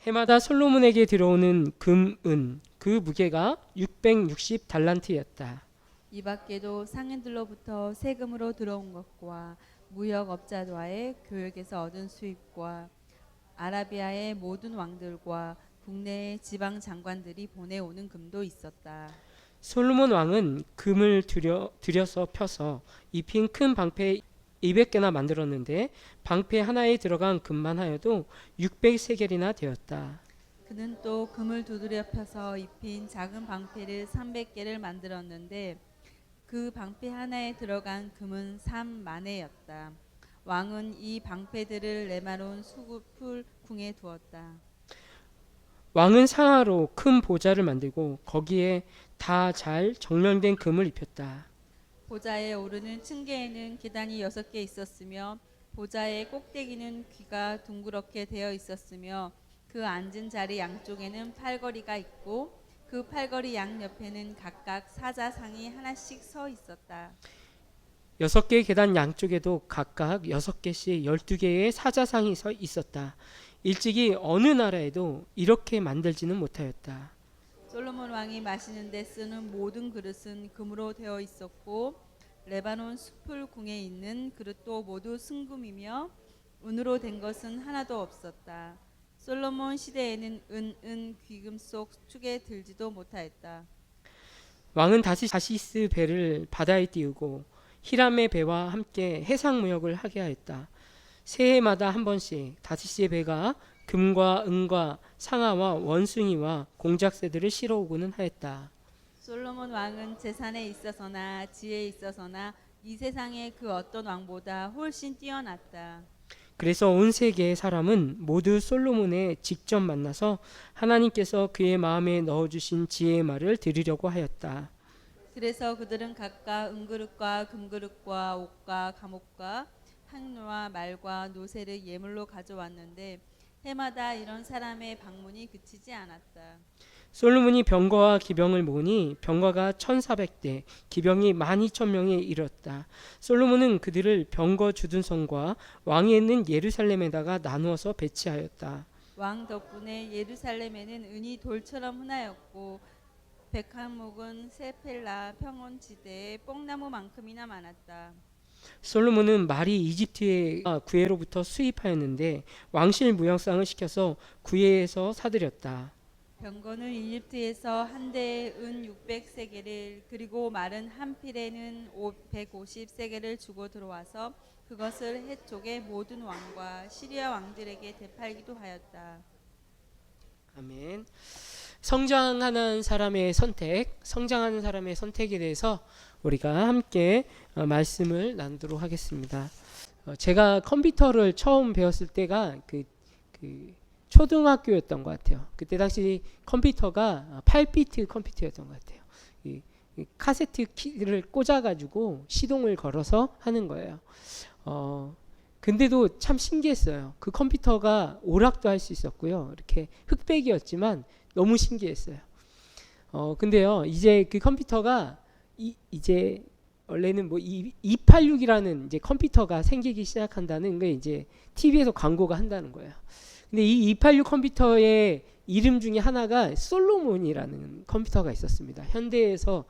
해마다 솔로몬에게 들어오는 금, 은, 그 무게가 660달란트였다. 이 밖에도 상인들로부터 세금으로 들어온 것과 무역업자와의 교역에서 얻은 수입과 아라비아의 모든 왕들과 국내의 지방 장관들이 보내오는 금도 있었다. 솔로몬 왕은 금을 들여서 펴서 입힌 큰 방패 200개나 만들었는데 방패 하나에 들어간 금만 하여도 600세겔이나 되었다. 그는 또 금을 두드려 펴서 입힌 작은 방패를 300개를 만들었는데 그 방패 하나에 들어간 금은 3만회였다. 왕은 이 방패들을 레바논 수풀 궁에 두었다. 왕은 상하로 큰 보좌를 만들고 거기에 다 잘 정렬된 금을 입혔다. 보좌에 오르는 층계에는 계단이 6개 있었으며 보좌의 꼭대기는 귀가 둥그렇게 되어 있었으며 그 앉은 자리 양쪽에는 팔걸이가 있고 그 팔걸이 양옆에는 각각 사자상이 하나씩 서 있었다. 6개의 계단 양쪽에도 각각 6개씩 12개의 사자상이 서 있었다. 일찍이 어느 나라에도 이렇게 만들지는 못하였다. 솔로몬 왕이 마시는 데 쓰는 모든 그릇은 금으로 되어 있었고 레바논 숲을 궁에 있는 그릇도 모두 순금이며 은으로 된 것은 하나도 없었다. 솔로몬 시대에는 은 귀금 속 축에 들지도 못하였다. 왕은 다시 다시스 배를 바다에 띄우고 히람의 배와 함께 해상 무역을 하게 하였다. 새해마다 한 번씩 다시스의 배가 금과 은과 상아와 원숭이와 공작새들을 실어오고는 하였다. 솔로몬 왕은 재산에 있어서나 지혜에 있어서나 이 세상의 그 어떤 왕보다 훨씬 뛰어났다. 그래서 온 세계의 사람은 모두 솔로몬에 직접 만나서 하나님께서 그의 마음에 넣어주신 지혜의 말을 들으려고 하였다. 그래서 그들은 각각 은그릇과 금그릇과 옷과 감옥과 향로와 말과 노새를 예물로 가져왔는데 해마다 이런 사람의 방문이 그치지 않았다. 솔로몬이 병거와 기병을 모으니 병거가 1400대, 기병이 12,000명에 이르렀다. 솔로몬은 그들을 병거 주둔성과 왕이 있는 예루살렘에다가 나누어서 배치하였다. 왕 덕분에 예루살렘에는 은이 돌처럼 흔하였고 백합목은 세펠라 평원지대에 뽕나무만큼이나 많았다. 솔로몬은 말이 이집트의 구해로부터 수입하였는데 왕실 무역상을 시켜서 구해에서 사들였다. 병거는 이집트에서 한 대에 은 600세겔을 그리고 말은 한 필에는 150세겔을 주고 들어와서 그것을 해쪽의 모든 왕과 시리아 왕들에게 되팔기도 하였다. 아멘. 성장하는 사람의 선택에 대해서 우리가 함께 말씀을 나누도록 하겠습니다. 제가 컴퓨터를 처음 배웠을 때가 그 초등학교였던 것 같아요. 그때 당시 컴퓨터가 8비트 컴퓨터였던 것 같아요. 이 카세트 키를 꽂아가지고 시동을 걸어서 하는 거예요. 근데도 참 신기했어요. 그 컴퓨터가 오락도 할 수 있었고요. 이렇게 흑백이었지만 너무 신기했어요. 근데요, 이제 그 컴퓨터가 이제 원래는 뭐 286이라는 이제 컴퓨터가 생기기 시작한다는 게 이제 TV에서 광고가 한다는 거예요. 근데 이 286 컴퓨터의 이름 중에 하나가 솔로몬이라는 컴퓨터가 있었습니다. 현대에서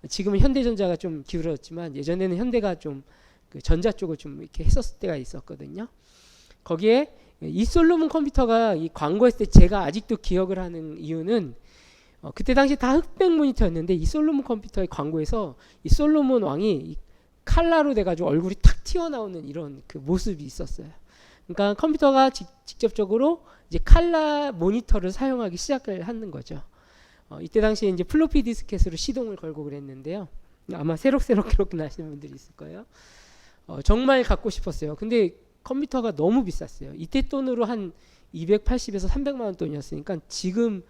지금은 현대전자가 좀 기울었지만 예전에는 현대가 좀 그 전자 쪽을 좀 이렇게 했었을 때가 있었거든요. 거기에 이 솔로몬 컴퓨터가 이 광고했을 때 제가 아직도 기억을 하는 이유는 그때 당시 다 흑백 모니터였는데 이 솔로몬 컴퓨터의 광고에서 이 솔로몬 왕이 이 칼라로 돼가지고 얼굴이 탁 튀어나오는 이런 그 모습이 있었어요. 그러니까 컴퓨터가 직접적으로 이제 칼라 모니터를 사용하기 시작을 하는 거죠. 이때 당시에 이제 플로피 디스켓으로 시동을 걸고 그랬는데요. 아마 새록새록 기억나시는 분들이 있을 거예요. 정말 갖고 싶었어요. 근데 컴퓨터가 너무 비쌌어요. 이때 돈으로 한 280에서 300만 원 돈이었으니까 지금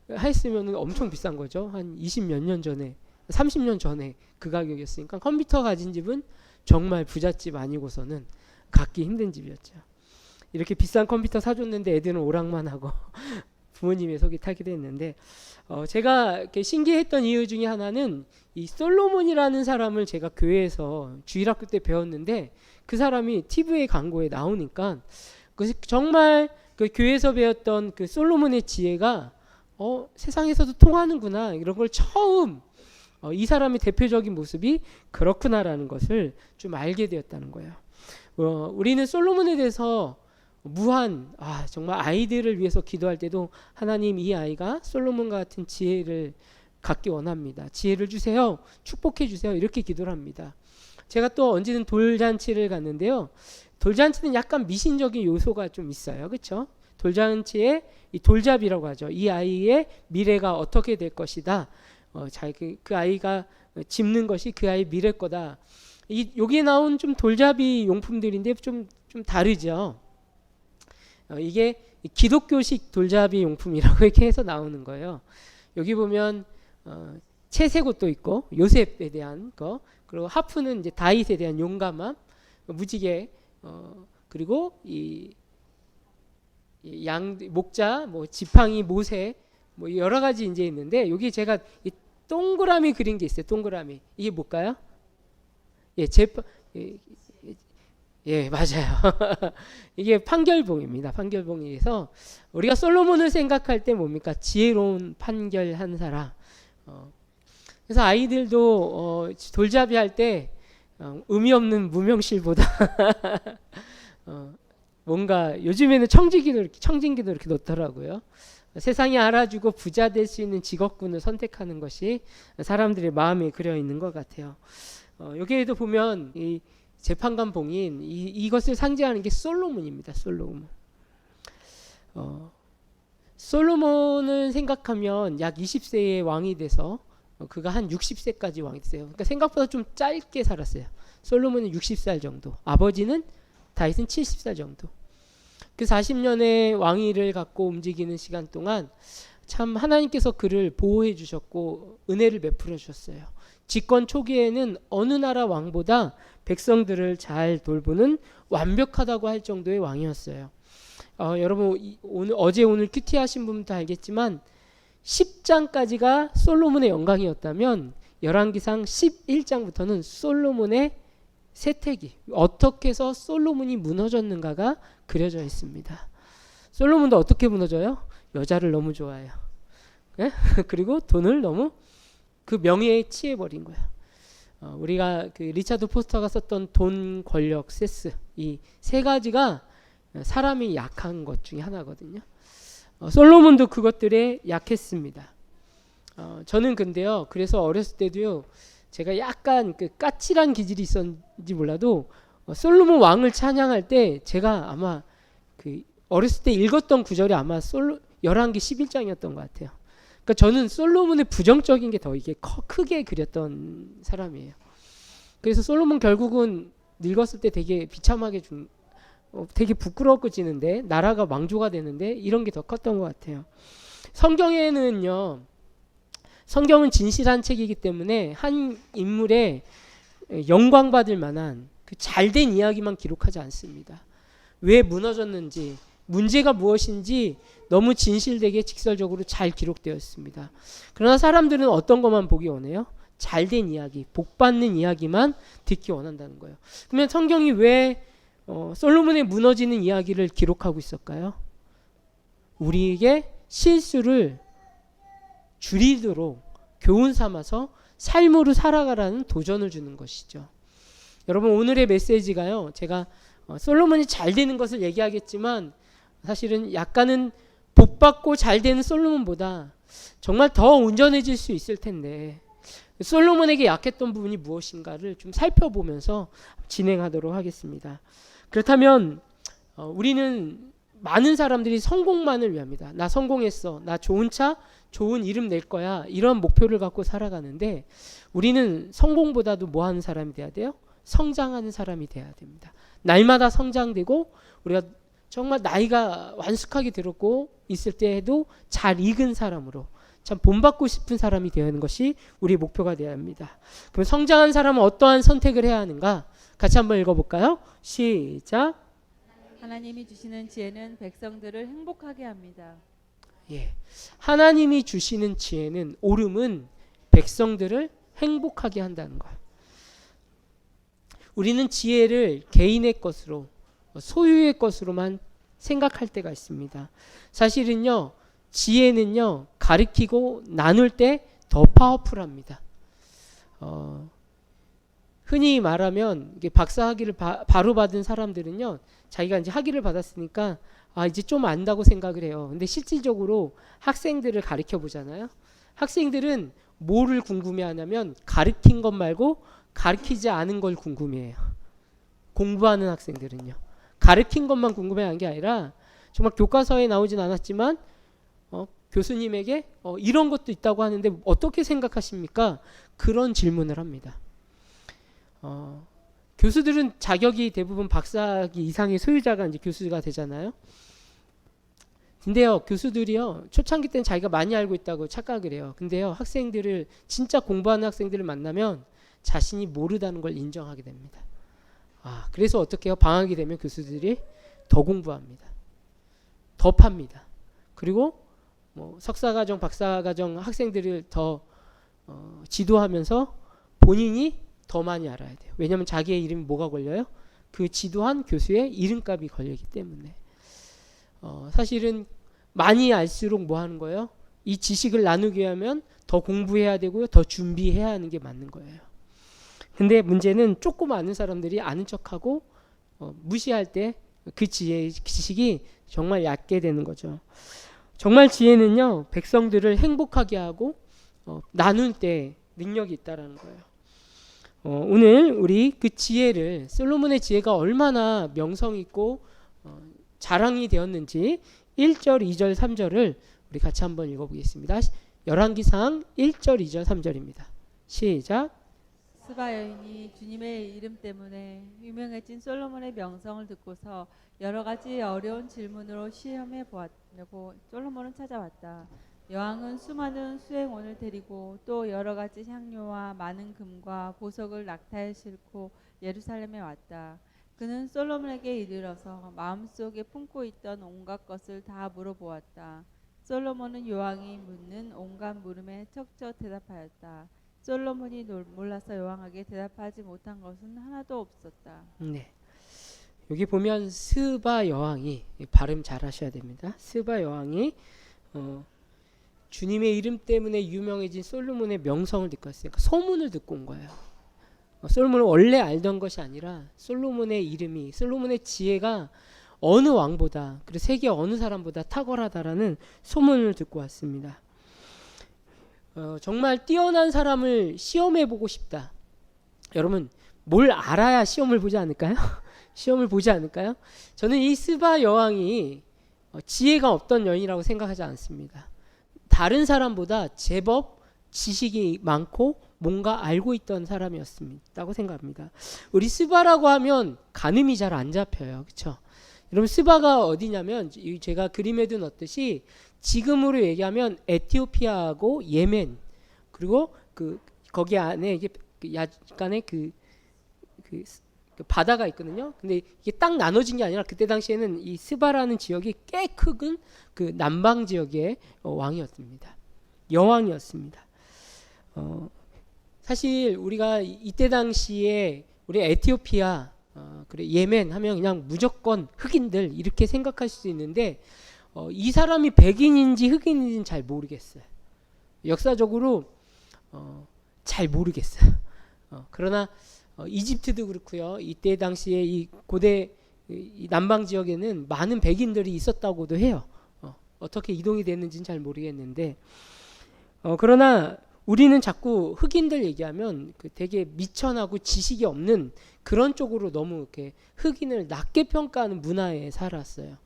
했으면 엄청 비싼 거죠. 한 20 몇 년 전에 30년 전에 그 가격이었으니까 컴퓨터 가진 집은 정말 부잣집 아니고서는 갖기 힘든 집이었죠. 이렇게 비싼 컴퓨터 사줬는데 애들은 오락만 하고 부모님의 속이 타기도 했는데 제가 이렇게 신기했던 이유 중에 하나는 이 솔로몬이라는 사람을 제가 교회에서 주일학교 때 배웠는데 그 사람이 TV의 광고에 나오니까 정말 그 교회에서 배웠던 그 솔로몬의 지혜가 세상에서도 통하는구나, 이런 걸 처음 이 사람의 대표적인 모습이 그렇구나라는 것을 좀 알게 되었다는 거예요. 우리는 솔로몬에 대해서 정말 아이들을 위해서 기도할 때도 하나님, 이 아이가 솔로몬과 같은 지혜를 갖기 원합니다. 지혜를 주세요. 축복해 주세요. 이렇게 기도를 합니다. 제가 또 언제든 돌잔치를 갔는데요. 돌잔치는 약간 미신적인 요소가 좀 있어요. 그렇죠? 돌잔치에 이 돌잡이라고 하죠. 이 아이의 미래가 어떻게 될 것이다. 그 아이가 짚는 것이 그 아이의 미래 거다. 여기에 나온 좀 돌잡이 용품들인데 좀 다르죠. 이게 기독교식 돌잡이 용품이라고 이렇게 해서 나오는 거예요. 여기 보면 채색 옷도 있고 요셉에 대한 거, 그리고 하프는 이제 다윗에 대한 용감함, 무지개, 그리고 이 목자, 뭐 지팡이, 모세, 뭐 여러 가지 이제 있는데, 여기 제가 이 동그라미 그린 게 있어요. 동그라미. 이게 뭘까요? 맞아요. 이게 판결봉입니다. 판결봉에서 우리가 솔로몬을 생각할 때 뭡니까? 지혜로운 판결한 사람. 그래서 아이들도 돌잡이 할 때 의미 없는 무명실보다 뭔가 요즘에는 청진기도 이렇게 놓더라고요. 세상이 알아주고 부자 될 수 있는 직업군을 선택하는 것이 사람들의 마음에 그려 있는 것 같아요. 여기에도 보면 이 재판관 봉인, 이것을 상징하는 게 솔로몬입니다. 솔로몬. 솔로몬을 생각하면 약 20세의 왕이 돼서 그가 한 60세까지 왕이 됐어요. 그러니까 생각보다 좀 짧게 살았어요. 솔로몬은 60살 정도, 아버지는 다윗은 70살 정도. 그 40년의 왕위를 갖고 움직이는 시간 동안 참 하나님께서 그를 보호해 주셨고 은혜를 베풀어 주셨어요. 집권 초기에는 어느 나라 왕보다 백성들을 잘 돌보는 완벽하다고 할 정도의 왕이었어요. 여러분 오늘 큐티 하신 분도 알겠지만 10장까지가 솔로몬의 영광이었다면 열왕기상 11장부터는 솔로몬의 세태기, 어떻게 해서 솔로몬이 무너졌는가가 그려져 있습니다. 솔로몬도 어떻게 무너져요? 여자를 너무 좋아해요. 네? 그리고 돈을 너무 그 명예에 취해버린 거야. 우리가 그 리차드 포스터가 썼던 돈, 권력, 세스, 이 세 가지가 사람이 약한 것 중에 하나거든요. 솔로몬도 그것들에 약했습니다. 저는 근데요, 그래서 어렸을 때도요, 제가 약간 그 까칠한 기질이 있었는지 몰라도 솔로몬 왕을 찬양할 때 제가 아마 그 어렸을 때 읽었던 구절이 아마 열왕기 11장이었던 것 같아요. 그러니까 저는 솔로몬의 부정적인 게 더 이게 크게 그렸던 사람이에요. 그래서 솔로몬 결국은 늙었을 때 되게 비참하게 되게 부끄러워지는데, 나라가 왕조가 되는데 이런 게 더 컸던 것 같아요. 성경은 진실한 책이기 때문에 한 인물의 영광받을 만한 그 잘된 이야기만 기록하지 않습니다. 왜 무너졌는지, 문제가 무엇인지 너무 진실되게 직설적으로 잘 기록되어 있습니다. 그러나 사람들은 어떤 것만 보기 원해요? 잘된 이야기, 복받는 이야기만 듣기 원한다는 거예요. 그러면 성경이 왜 솔로몬의 무너지는 이야기를 기록하고 있을까요? 우리에게 실수를 줄이도록 교훈 삼아서 삶으로 살아가라는 도전을 주는 것이죠. 여러분, 오늘의 메시지가요, 제가 솔로몬이 잘 되는 것을 얘기하겠지만 사실은 약간은 복받고 잘 되는 솔로몬보다 정말 더 온전해질 수 있을 텐데, 솔로몬에게 약했던 부분이 무엇인가를 좀 살펴보면서 진행하도록 하겠습니다. 그렇다면 우리는 많은 사람들이 성공만을 위합니다. 나 성공했어, 나 좋은 차, 좋은 이름 낼 거야, 이런 목표를 갖고 살아가는데, 우리는 성공보다도 뭐 하는 사람이 돼야 돼요? 성장하는 사람이 돼야 됩니다. 날마다 성장되고 우리가 정말 나이가 완숙하게 들었고 있을 때에도 잘 익은 사람으로, 참 본받고 싶은 사람이 되어야 하는 것이 우리의 목표가 되어야 합니다. 그럼 성장한 사람은 어떠한 선택을 해야 하는가? 같이 한번 읽어볼까요? 시작. 하나님이 주시는 지혜는 백성들을 행복하게 합니다. 하나님이 주시는 지혜는, 옳음은 백성들을 행복하게 한다는 거예요. 우리는 지혜를 개인의 것으로, 소유의 것으로만 생각할 때가 있습니다. 사실은요, 지혜는요, 가르치고 나눌 때 더 파워풀합니다. 흔히 말하면 이게 박사 학위를 바로 받은 사람들은요, 자기가 이제 학위를 받았으니까 이제 좀 안다고 생각을 해요. 근데 실질적으로 학생들을 가르쳐 보잖아요. 학생들은 뭐를 궁금해하냐면 가르친 것 말고 가르치지 않은 걸 궁금해해요. 공부하는 학생들은요. 가르친 것만 궁금해하는 게 아니라 정말 교과서에 나오진 않았지만 교수님에게 이런 것도 있다고 하는데 어떻게 생각하십니까? 그런 질문을 합니다. 교수들은 자격이 대부분 박사학위 이상의 소유자가 이제 교수가 되잖아요. 근데요, 교수들이요, 초창기 때는 자기가 많이 알고 있다고 착각을 해요. 근데요, 학생들을, 진짜 공부하는 학생들을 만나면 자신이 모르다는 걸 인정하게 됩니다. 그래서 어떻게 해요? 방학이 되면 교수들이 더 공부합니다. 더 팝니다. 그리고 뭐 석사과정, 박사과정 학생들을 더 지도하면서 본인이 더 많이 알아야 돼요. 왜냐하면 자기의 이름이 뭐가 걸려요? 그 지도한 교수의 이름값이 걸리기 때문에. 사실은 많이 알수록 뭐 하는 거예요? 이 지식을 나누기 위하면 더 공부해야 되고요, 더 준비해야 하는 게 맞는 거예요. 근데 문제는 조금 아는 사람들이 아는 척하고 무시할 때 그 지식이 정말 얕게 되는 거죠. 정말 지혜는요, 백성들을 행복하게 하고 나눌 때 능력이 있다라는 거예요. 오늘 우리 그 지혜를, 솔로몬의 지혜가 얼마나 명성 있고 자랑이 되었는지 1절, 2절, 3절을 우리 같이 한번 읽어보겠습니다. 열왕기상 1절, 2절, 3절입니다. 시작. 스바 여인이 주님의 이름 때문에 유명해진 솔로몬의 명성을 듣고서 여러 가지 어려운 질문으로 시험해 보았고 솔로몬은 찾아왔다. 여왕은 수많은 수행원을 데리고 또 여러 가지 향료와 많은 금과 보석을 낙타에 싣고 예루살렘에 왔다. 그는 솔로몬에게 이르러서 마음속에 품고 있던 온갖 것을 다 물어보았다. 솔로몬은 여왕이 묻는 온갖 물음에 척척 대답하였다. 솔로몬이 몰라서 여왕에게 대답하지 못한 것은 하나도 없었다. 네. 여기 보면 스바 여왕이, 발음 잘 하셔야 됩니다. 스바 여왕이 주님의 이름 때문에 유명해진 솔로몬의 명성을 듣고 왔어요. 그러니까 소문을 듣고 온 거예요. 솔로몬은 원래 알던 것이 아니라 솔로몬의 이름이, 솔로몬의 지혜가 어느 왕보다, 그리고 세계 어느 사람보다 탁월하다라는 소문을 듣고 왔습니다. 정말 뛰어난 사람을 시험해보고 싶다. 여러분, 뭘 알아야 시험을 보지 않을까요? 시험을 보지 않을까요? 저는 이 스바 여왕이 지혜가 없던 여인이라고 생각하지 않습니다. 다른 사람보다 제법 지식이 많고 뭔가 알고 있던 사람이었다고 생각합니다. 우리 스바라고 하면 가늠이 잘 안 잡혀요. 그렇죠? 여러분, 스바가 어디냐면 제가 그림에 넣듯이 지금으로 얘기하면 에티오피아하고 예멘, 그리고 거기 안에 이게 약간의 그 바다가 있거든요. 근데 이게 딱 나눠진 게 아니라 그때 당시에는 이 스바라는 지역이 꽤 큰 그 남방 지역의 왕이었습니다. 여왕이었습니다. 사실 우리가 이때 당시에 우리 에티오피아, 그래 예멘 하면 그냥 무조건 흑인들 이렇게 생각할 수 있는데 이 사람이 백인인지 흑인인지는 잘 모르겠어요. 역사적으로 잘 모르겠어요. 그러나 이집트도 그렇고요. 이때 당시에 이 고대 이 남방 지역에는 많은 백인들이 있었다고도 해요. 어떻게 이동이 됐는지는 잘 모르겠는데 그러나 우리는 자꾸 흑인들 얘기하면 되게 미천하고 지식이 없는 그런 쪽으로 너무 이렇게 흑인을 낮게 평가하는 문화에 살았어요.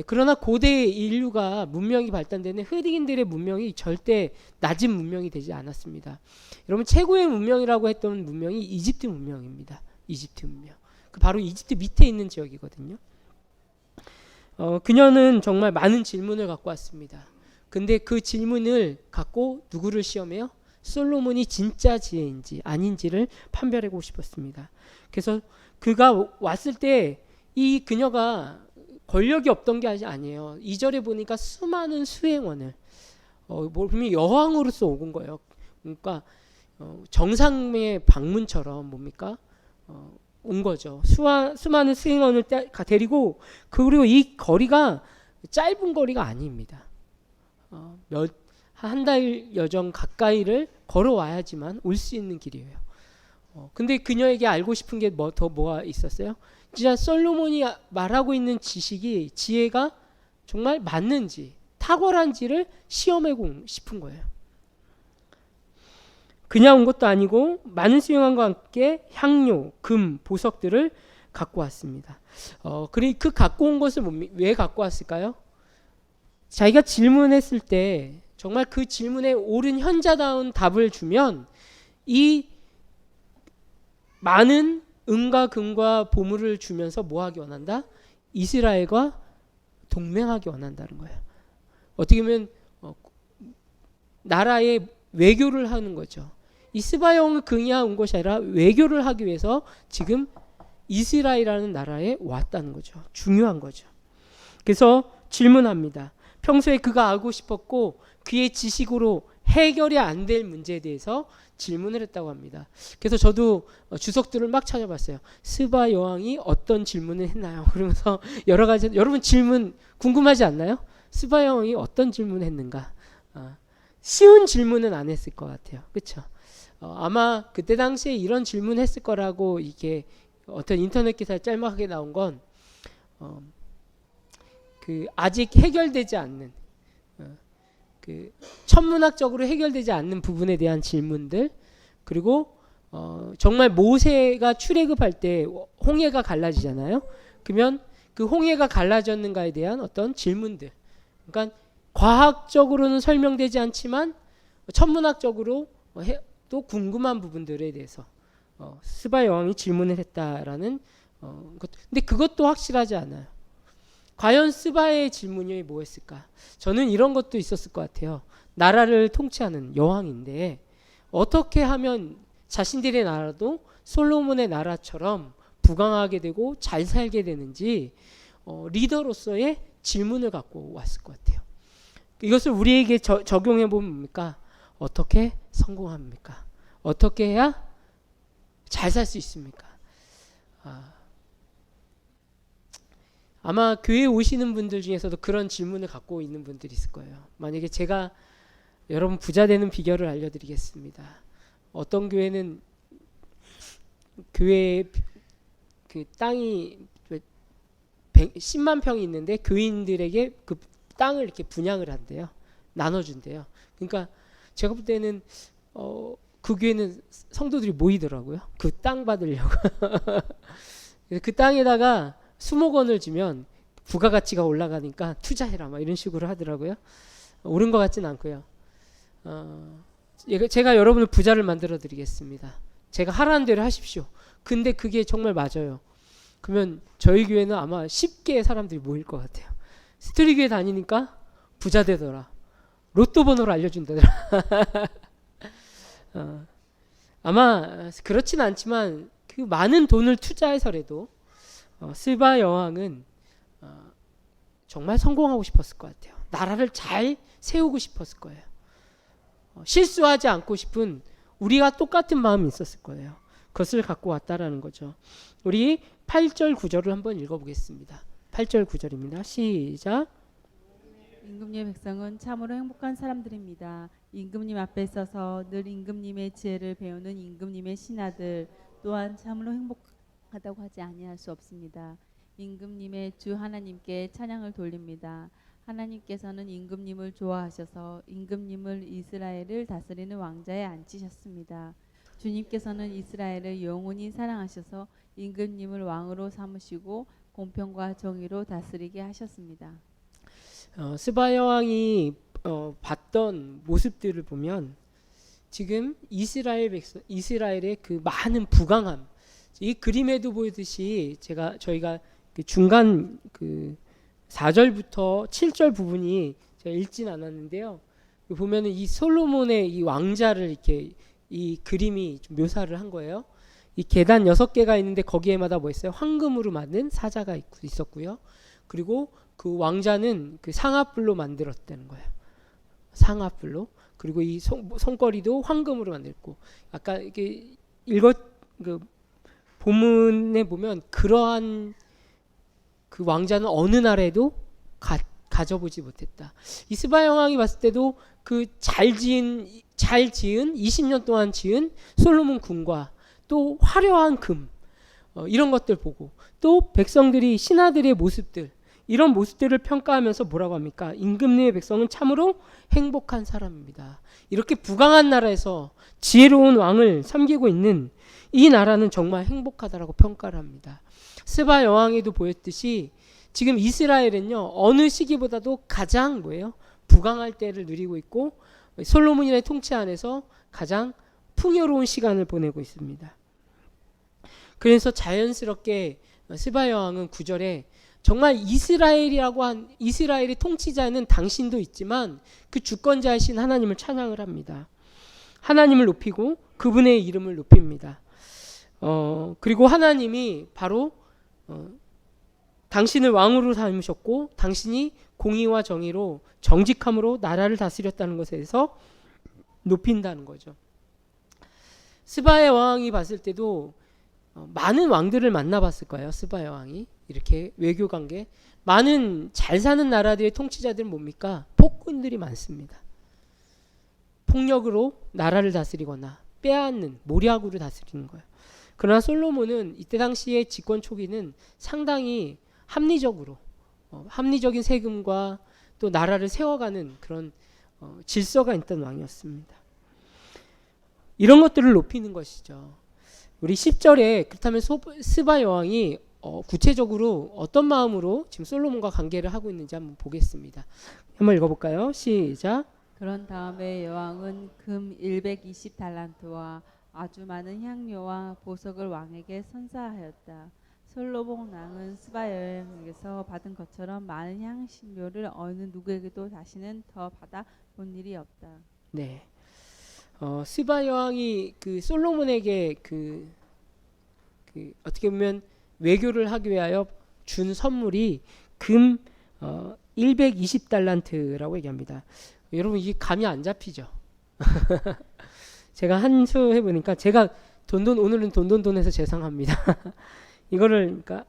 그러나 고대 인류가 문명이 발달되는 흑인들의 문명이 절대 낮은 문명이 되지 않았습니다. 여러분, 최고의 문명이라고 했던 문명이 이집트 문명입니다. 이집트 문명. 바로 이집트 밑에 있는 지역이거든요. 그녀는 정말 많은 질문을 갖고 왔습니다. 근데 그 질문을 갖고 누구를 시험해요? 솔로몬이 진짜 지혜인지 아닌지를 판별하고 싶었습니다. 그래서 그가 왔을 때 이 그녀가 권력이 없던 게 아니에요. 2절에 보니까 수많은 수행원을 보면 여왕으로서 오은 거예요. 그러니까 정상의 방문처럼 뭡니까? 온 거죠. 수많은 스승원을 데리고, 그리고 이 거리가 짧은 거리가 아닙니다. 한 달 여정 가까이를 걸어와야지만 올 수 있는 길이에요. 근데 그녀에게 알고 싶은 게 뭐가 있었어요? 진짜 솔로몬이 말하고 있는 지혜가 정말 맞는지, 탁월한지를 시험해보고 싶은 거예요. 그냥 온 것도 아니고 많은 수령함과 함께 향료, 금, 보석들을 갖고 왔습니다. 그 갖고 온 것을 왜 갖고 왔을까요? 자기가 질문했을 때 정말 그 질문에 옳은 현자다운 답을 주면 이 많은 은과 금과 보물을 주면서 뭐 하기 원한다? 이스라엘과 동맹하기 원한다는 거예요. 어떻게 보면 나라의 외교를 하는 거죠. 이 스바 여왕을 그냥 온 것이 아니라 외교를 하기 위해서 지금 이스라엘이라는 나라에 왔다는 거죠. 중요한 거죠. 그래서 질문합니다. 평소에 그가 알고 싶었고 그의 지식으로 해결이 안 될 문제에 대해서 질문을 했다고 합니다. 그래서 저도 주석들을 막 찾아봤어요. 스바 여왕이 어떤 질문을 했나요? 그러면서 여러 가지, 여러분 질문 궁금하지 않나요? 스바 여왕이 어떤 질문을 했는가? 쉬운 질문은 안 했을 것 같아요. 그렇죠? 아마 그때 당시에 이런 질문했을 거라고 이게 어떤 인터넷 기사에 짤막하게 나온 건 그 아직 해결되지 않는 그 천문학적으로 해결되지 않는 부분에 대한 질문들, 그리고 정말 모세가 출애굽할 때 홍해가 갈라지잖아요. 그러면 그 홍해가 갈라졌는가에 대한 어떤 질문들. 그러니까 과학적으로는 설명되지 않지만 천문학적으로 또 궁금한 부분들에 대해서 스바 여왕이 질문을 했다라는 것. 근데 그것도 확실하지 않아요. 과연 스바의 질문이 뭐였을까? 저는 이런 것도 있었을 것 같아요. 나라를 통치하는 여왕인데 어떻게 하면 자신들의 나라도 솔로몬의 나라처럼 부강하게 되고 잘 살게 되는지 리더로서의 질문을 갖고 왔을 것 같아요. 이것을 우리에게 적용해 보면 뭡니까? 어떻게 성공합니까? 어떻게 해야 잘 살 수 있습니까? 아마 교회에 오시는 분들 중에서도 그런 질문을 갖고 있는 분들이 있을 거예요. 만약에 제가 여러분 부자 되는 비결을 알려드리겠습니다. 어떤 교회는 교회 그 땅이 10만 평이 있는데 교인들에게 그 땅을 이렇게 분양을 한대요. 나눠준대요. 그러니까 제가 볼 때는 그 교회는 성도들이 모이더라고요. 그 땅 받으려고. 그 땅에다가 수목 원을 주면 부가가치가 올라가니까 투자해라 막 이런 식으로 하더라고요. 옳은 것 같진 않고요. 제가 여러분을 부자를 만들어 드리겠습니다. 제가 하라는 대로 하십시오. 근데 그게 정말 맞아요. 그러면 저희 교회는 아마 10개의 사람들이 모일 것 같아요. 스토리 교회 다니니까 부자 되더라. 로또 번호를 알려준다더라. 아마 그렇진 않지만 그 많은 돈을 투자해서라도 스바 여왕은 정말 성공하고 싶었을 것 같아요. 나라를 잘 세우고 싶었을 거예요. 실수하지 않고 싶은 우리가 똑같은 마음이 있었을 거예요. 그것을 갖고 왔다라는 거죠. 우리 8절 9절을 한번 읽어보겠습니다. 8절 9절입니다. 시작. 임금님의 백성은 참으로 행복한 사람들입니다. 임금님 앞에 서서 늘 임금님의 지혜를 배우는 임금님의 신하들 또한 참으로 행복하다고 하지 아니할 수 없습니다. 임금님의 주 하나님께 찬양을 돌립니다. 하나님께서는 임금님을 좋아하셔서 임금님을 이스라엘을 다스리는 왕자에 앉히셨습니다. 주님께서는 이스라엘을 영원히 사랑하셔서 임금님을 왕으로 삼으시고 공평과 정의로 다스리게 하셨습니다. 스바 여왕이 봤던 모습들을 보면 지금 이스라엘의 그 많은 부강함, 이 그림에도 보이듯이 저희가 그 중간 그 4절부터 7절 부분이 제가 읽진 않았는데요. 보면은 이 솔로몬의 이 왕자를 이렇게 이 그림이 좀 묘사를 한 거예요. 이 계단 6개가 있는데 거기에마다 뭐 있어요? 황금으로 만든 사자가 있었고요. 그리고 그 왕자는 그 상아뿔로 만들었다는 거예요. 상아뿔로. 그리고 이 손거리도 황금으로 만들고, 아까 이렇게 본문에 보면 그러한 그 왕자는 어느 나라에도 가져보지 못했다. 이 스바야 왕이 봤을 때도 그 잘 지은 20년 동안 지은 솔로몬 궁과 또 화려한 금 이런 것들 보고 또 백성들이 신하들의 모습들 이런 모습들을 평가하면서 뭐라고 합니까? 임금님의 백성은 참으로 행복한 사람입니다. 이렇게 부강한 나라에서 지혜로운 왕을 섬기고 있는 이 나라는 정말 행복하다라고 평가를 합니다. 스바 여왕에도 보였듯이 지금 이스라엘은요 어느 시기보다도 가장 뭐예요? 부강할 때를 누리고 있고 솔로몬의 통치 안에서 가장 풍요로운 시간을 보내고 있습니다. 그래서 자연스럽게 스바 여왕은 9절에 정말 이스라엘의 통치자는 당신도 있지만 그 주권자이신 하나님을 찬양을 합니다. 하나님을 높이고 그분의 이름을 높입니다. 그리고 하나님이 바로 당신을 왕으로 삼으셨고 당신이 공의와 정의로 정직함으로 나라를 다스렸다는 것에 대해서 높인다는 거죠. 스바의 왕이 봤을 때도 많은 왕들을 만나봤을 거예요. 스바의 왕이 이렇게 외교 관계 많은 잘 사는 나라들의 통치자들은 뭡니까? 폭군들이 많습니다. 폭력으로 나라를 다스리거나 빼앗는 모략으로 다스리는 거예요. 그러나 솔로몬은 이때 당시의 집권 초기는 상당히 합리적인 세금과 또 나라를 세워가는 그런 질서가 있던 왕이었습니다. 이런 것들을 높이는 것이죠. 우리 10절에 그렇다면 스바 여왕이 구체적으로 어떤 마음으로 지금 솔로몬과 관계를 하고 있는지 한번 보겠습니다. 한번 읽어볼까요? 시작. 그런 다음에 여왕은 금 120달란트와 아주 많은 향료와 보석을 왕에게 선사하였다. 솔로몬 왕은 스바 여왕에게서 받은 것처럼 많은 향신료를 어느 누구에게도 다시는 더 받아 본 일이 없다. 네. 스바 여왕이 그 솔로몬에게 그 어떻게 보면 외교를 하기 위하여 준 선물이 금 120달란트라고 얘기합니다. 여러분 이게 감이 안 잡히죠? 제가 한 수 해보니까 제가 오늘은 돈해서 죄송합니다. 이거를 그러니까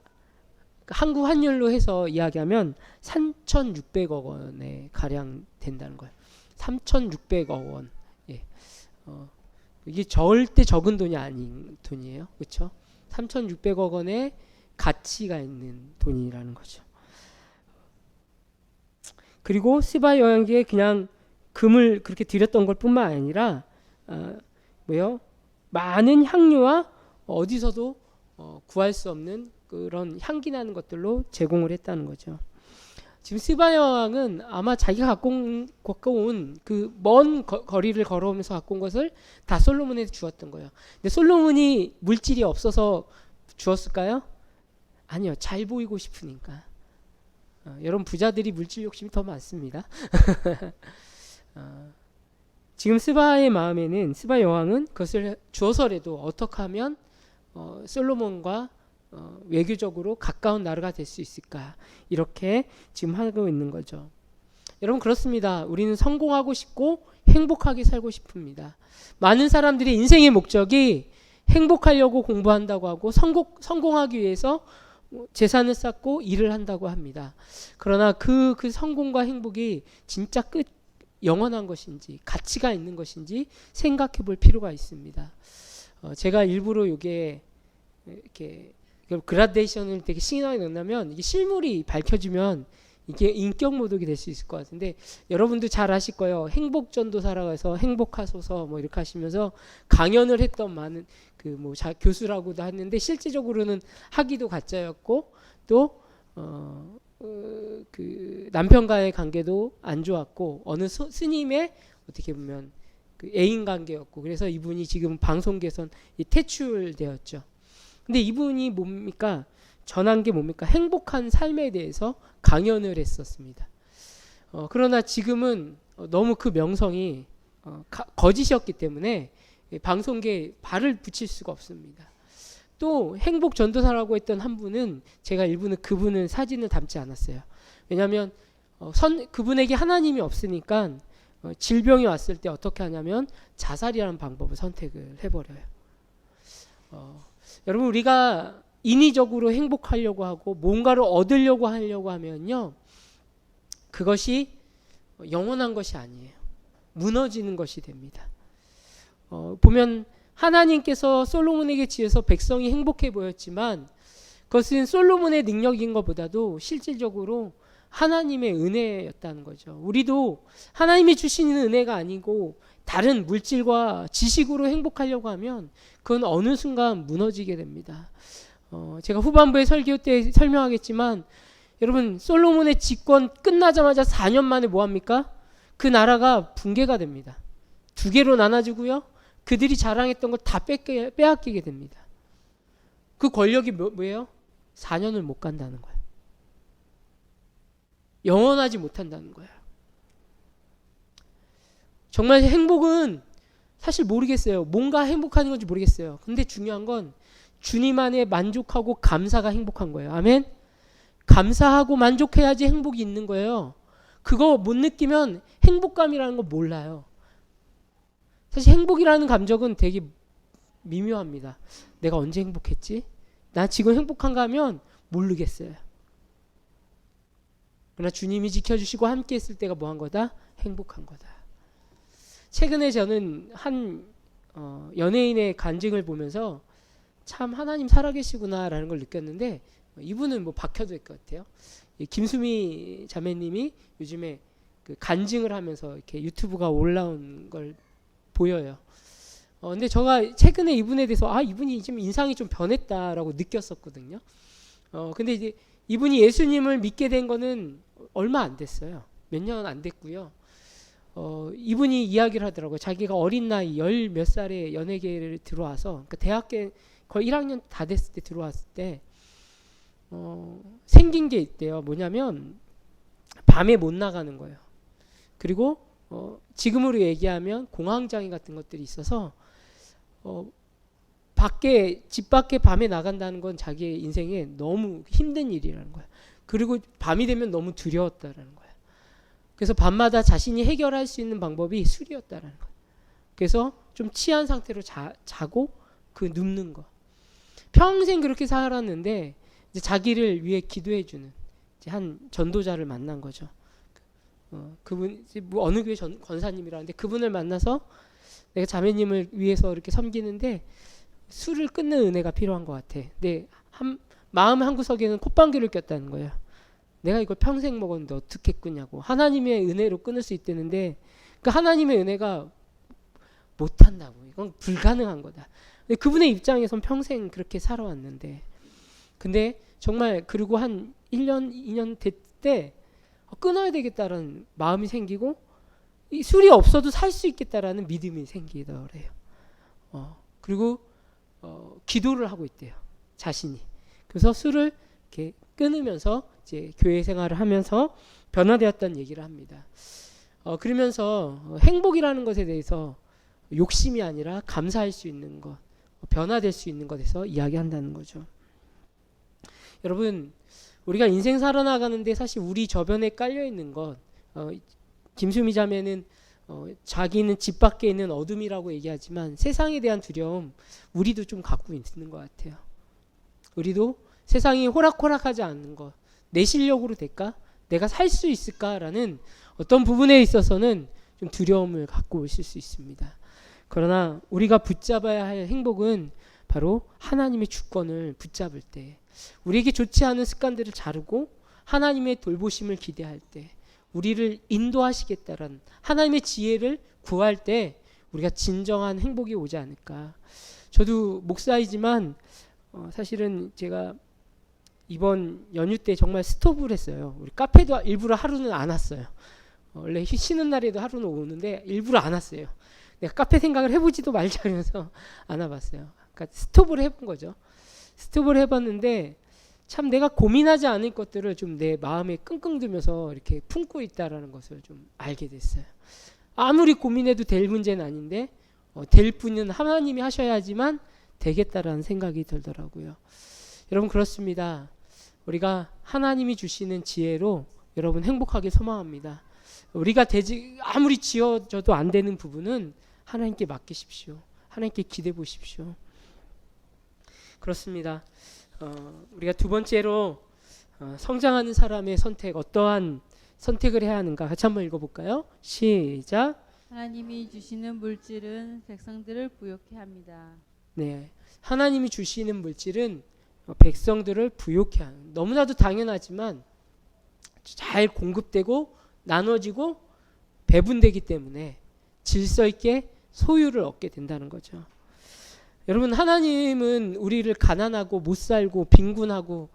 한국 환율로 해서 이야기하면 3,600억 원에 가량 된다는 거예요. 3,600억 원. 예. 이게 절대 적은 돈이 아닌 돈이에요. 그렇죠? 3,600억 원의 가치가 있는 돈이라는 거죠. 그리고 스바 여왕에게 그냥 금을 그렇게 드렸던 것 뿐만 아니라 많은 향료와 어디서도 구할 수 없는 그런 향기 나는 것들로 제공을 했다는 거죠. 지금 스바 여왕은 아마 자기가 갖고 온 그 먼 거리를 걸어오면서 갖고 온 것을 다 솔로몬에게 주었던 거예요. 근데 솔로몬이 물질이 없어서 주었을까요? 아니요. 잘 보이고 싶으니까. 여러분 부자들이 물질 욕심이 더 많습니다. 지금 스바의 마음에는 스바 여왕은 그것을 주어서라도 어떻게 하면 솔로몬과 외교적으로 가까운 나라가 될 수 있을까 이렇게 지금 하고 있는 거죠. 여러분 그렇습니다. 우리는 성공하고 싶고 행복하게 살고 싶습니다. 많은 사람들이 인생의 목적이 행복하려고 공부한다고 하고 성공하기 위해서 재산을 쌓고 일을 한다고 합니다. 그러나 그 성공과 행복이 진짜 영원한 것인지 가치가 있는 것인지 생각해 볼 필요가 있습니다. 제가 일부러 이게 이렇게 그라데이션을 되게 신경하게 넣는다면 이게 실물이 밝혀지면 이게 인격 모독이 될 수 있을 것 같은데 여러분도 잘 아실 거예요. 행복전도사라고 해서 행복하소서 뭐 이렇게 하시면서 강연을 했던 많은 교수라고도 했는데 실질적으로는 학위도 가짜였고 또 그 남편과의 관계도 안 좋았고 어느 스님의 어떻게 보면 그 애인 관계였고 그래서 이분이 지금 방송계선 퇴출되었죠. 근데 이분이 뭡니까? 전한 게 뭡니까? 행복한 삶에 대해서 강연을 했었습니다. 그러나 지금은 너무 그 명성이 거짓이었기 때문에 방송계에 발을 붙일 수가 없습니다. 또 행복 전도사라고 했던 한 분은 제가 일부는 그분은 사진을 담지 않았어요. 왜냐하면 그분에게 하나님이 없으니까 질병이 왔을 때 어떻게 하냐면 자살이라는 방법을 선택을 해버려요. 여러분 우리가 인위적으로 행복하려고 하고 뭔가를 얻으려고 하려고 하면요, 그것이 영원한 것이 아니에요. 무너지는 것이 됩니다. 보면 하나님께서 솔로몬에게 지어서 백성이 행복해 보였지만 그것은 솔로몬의 능력인 것보다도 실질적으로 하나님의 은혜였다는 거죠. 우리도 하나님이 주시는 은혜가 아니고 다른 물질과 지식으로 행복하려고 하면 그건 어느 순간 무너지게 됩니다. 제가 후반부에 설교 때 설명하겠지만 여러분 솔로몬의 집권 끝나자마자 4년 만에 뭐합니까? 그 나라가 붕괴가 됩니다. 두 개로 나눠지고요. 그들이 자랑했던 걸 다 빼앗기게 됩니다. 그 권력이 뭐예요? 4년을 못 간다는 거예요. 영원하지 못한다는 거예요. 정말 행복은 사실 모르겠어요. 뭔가 행복한 건지 모르겠어요. 근데 중요한 건 주님 안에 만족하고 감사가 행복한 거예요. 아멘? 감사하고 만족해야지 행복이 있는 거예요. 그거 못 느끼면 행복감이라는 거 몰라요. 사실 행복이라는 감정은 되게 미묘합니다. 내가 언제 행복했지? 나 지금 행복한가 하면 모르겠어요. 그러나 주님이 지켜주시고 함께 했을 때가 뭐한 거다? 행복한 거다. 최근에 저는 한 연예인의 간증을 보면서 참 하나님 살아계시구나라는 걸 느꼈는데, 이분은 뭐 박혀도 될 것 같아요. 김수미 자매님이 요즘에 그 간증을 하면서 이렇게 유튜브가 올라온 걸 보여요. 근데 제가 최근에 이분에 대해서 이분이 좀 인상이 좀 변했다라고 느꼈었거든요. 근데 이제 이분이 예수님을 믿게 된 거는 얼마 안 됐어요. 몇 년 안 됐고요. 이분이 이야기를 하더라고요. 자기가 어린 나이 10 몇 살에 연예계를 들어와서, 그러니까 대학교 거의 1학년 다 됐을 때 들어왔을 때 생긴 게 있대요. 뭐냐면 밤에 못 나가는 거예요. 그리고 지금으로 얘기하면 공황장애 같은 것들이 있어서 집 밖에 밤에 나간다는 건 자기의 인생에 너무 힘든 일이라는 거예요. 그리고 밤이 되면 너무 두려웠다라는 거예요. 그래서 밤마다 자신이 해결할 수 있는 방법이 술이었다라는 거예요. 그래서 좀 취한 상태로 자고 그 눕는 거. 평생 그렇게 살았는데 이제 자기를 위해 기도해주는 이제 한 전도자를 만난 거죠. 그분 뭐 어느 교회 권사님이라는데 그분을 만나서 내가 자매님을 위해서 이렇게 섬기는데 술을 끊는 은혜가 필요한 것 같아. 근데 마음 한구석에는 콧방귀를 꼈다는 거예요. 내가 이걸 평생 먹었는데 어떻게 끊냐고. 하나님의 은혜로 끊을 수 있다는데 그 하나님의 은혜가 못한다고. 이건 불가능한 거다. 근데 그분의 입장에선 평생 그렇게 살아왔는데, 근데 정말 그리고 한 1년 2년 됐을 때 끊어야 되겠다라는 마음이 생기고 이 술이 없어도 살 수 있겠다라는 믿음이 생기더래요. 그리고 기도를 하고 있대요. 자신이. 그래서 술을 이렇게 끊으면서 이제 교회 생활을 하면서 변화되었다는 얘기를 합니다. 그러면서 행복이라는 것에 대해서 욕심이 아니라 감사할 수 있는 것, 변화될 수 있는 것에서 이야기한다는 거죠. 여러분, 우리가 인생 살아나가는데 사실 우리 저변에 깔려 있는 것, 김수미 자매는 자기는 집 밖에 있는 어둠이라고 얘기하지만 세상에 대한 두려움 우리도 좀 갖고 있는 것 같아요. 우리도 세상이 호락호락하지 않는 것, 내 실력으로 될까? 내가 살 수 있을까라는 어떤 부분에 있어서는 좀 두려움을 갖고 있을 수 있습니다. 그러나 우리가 붙잡아야 할 행복은 바로 하나님의 주권을 붙잡을 때, 우리에게 좋지 않은 습관들을 자르고 하나님의 돌보심을 기대할 때, 우리를 인도하시겠다라는 하나님의 지혜를 구할 때 우리가 진정한 행복이 오지 않을까. 저도 목사이지만 사실은 제가 이번 연휴 때 정말 스톱을 했어요. 우리 카페도 일부러 하루는 안 왔어요. 원래 쉬는 날에도 하루는 오는데 일부러 안 왔어요. 내가 카페 생각을 해보지도 말자 그러면서 안 와봤어요. 그러니까 스톱을 해본 거죠. 스톱을 해봤는데 참 내가 고민하지 않을 것들을 좀 내 마음에 끙끙 두면서 이렇게 품고 있다라는 것을 좀 알게 됐어요. 아무리 고민해도 될 문제는 아닌데 될 분은 하나님이 하셔야지만 되겠다라는 생각이 들더라고요. 여러분 그렇습니다. 우리가 하나님이 주시는 지혜로 여러분 행복하게 소망합니다. 우리가 아무리 지어져도 안 되는 부분은 하나님께 맡기십시오. 하나님께 기대 보십시오. 그렇습니다. 우리가 두 번째로 성장하는 사람의 선택, 어떠한 선택을 해야 하는가 같이 한번 읽어볼까요? 시작. 하나님이 주시는 물질은 백성들을 부욕해 합니다. 네, 하나님이 주시는 물질은 백성들을 부욕해 하는, 너무나도 당연하지만 잘 공급되고 나눠지고 배분되기 때문에 질서 있게 소유를 얻게 된다는 거죠. 여러분, 하나님은 우리를 가난하고 못 살고 빈곤하고,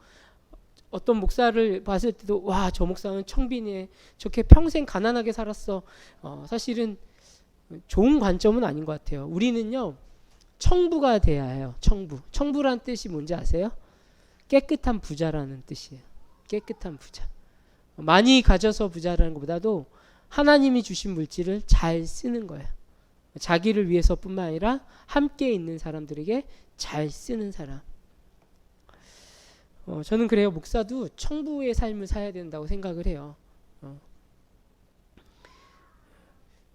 어떤 목사를 봤을 때도 와, 저 목사는 청빈이에 저렇게 평생 가난하게 살았어. 사실은 좋은 관점은 아닌 것 같아요. 우리는요, 청부가 돼야 해요. 청부란 뜻이 뭔지 아세요? 깨끗한 부자라는 뜻이에요. 깨끗한 부자. 많이 가져서 부자라는 것보다도 하나님이 주신 물질을 잘 쓰는 거예요. 자기를 위해서뿐만 아니라 함께 있는 사람들에게 잘 쓰는 사람. 저는 그래요. 목사도 청부의 삶을 살아야 된다고 생각을 해요.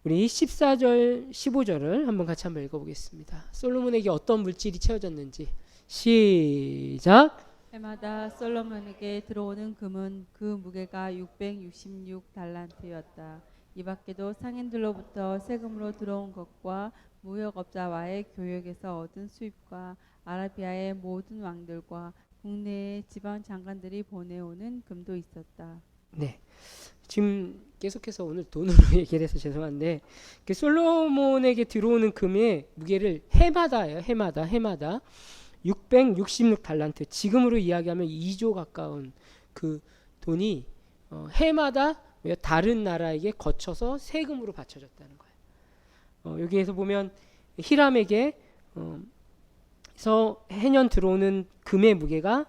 우리 14절 15절을 한번 같이 한번 읽어보겠습니다. 솔로몬에게 어떤 물질이 채워졌는지 시작. 해마다 솔로몬에게 들어오는 금은 그 무게가 666달란트였다. 이 밖에도 상인들로부터 세금으로 들어온 것과 무역업자와의 교역에서 얻은 수입과 아라비아의 모든 왕들과 국내의 지방 장관들이 보내오는 금도 있었다. 네, 지금 계속해서 오늘 돈으로 얘기를 해서 죄송한데, 솔로몬에게 들어오는 금의 무게를 해마다예요. 해마다 666달란트, 지금으로 이야기하면 2조 가까운 그 돈이 해마다 다른 나라에게 거쳐서 세금으로 바쳐졌다는 거예요. 여기에서 보면 히람에게 서 해년 들어오는 금의 무게가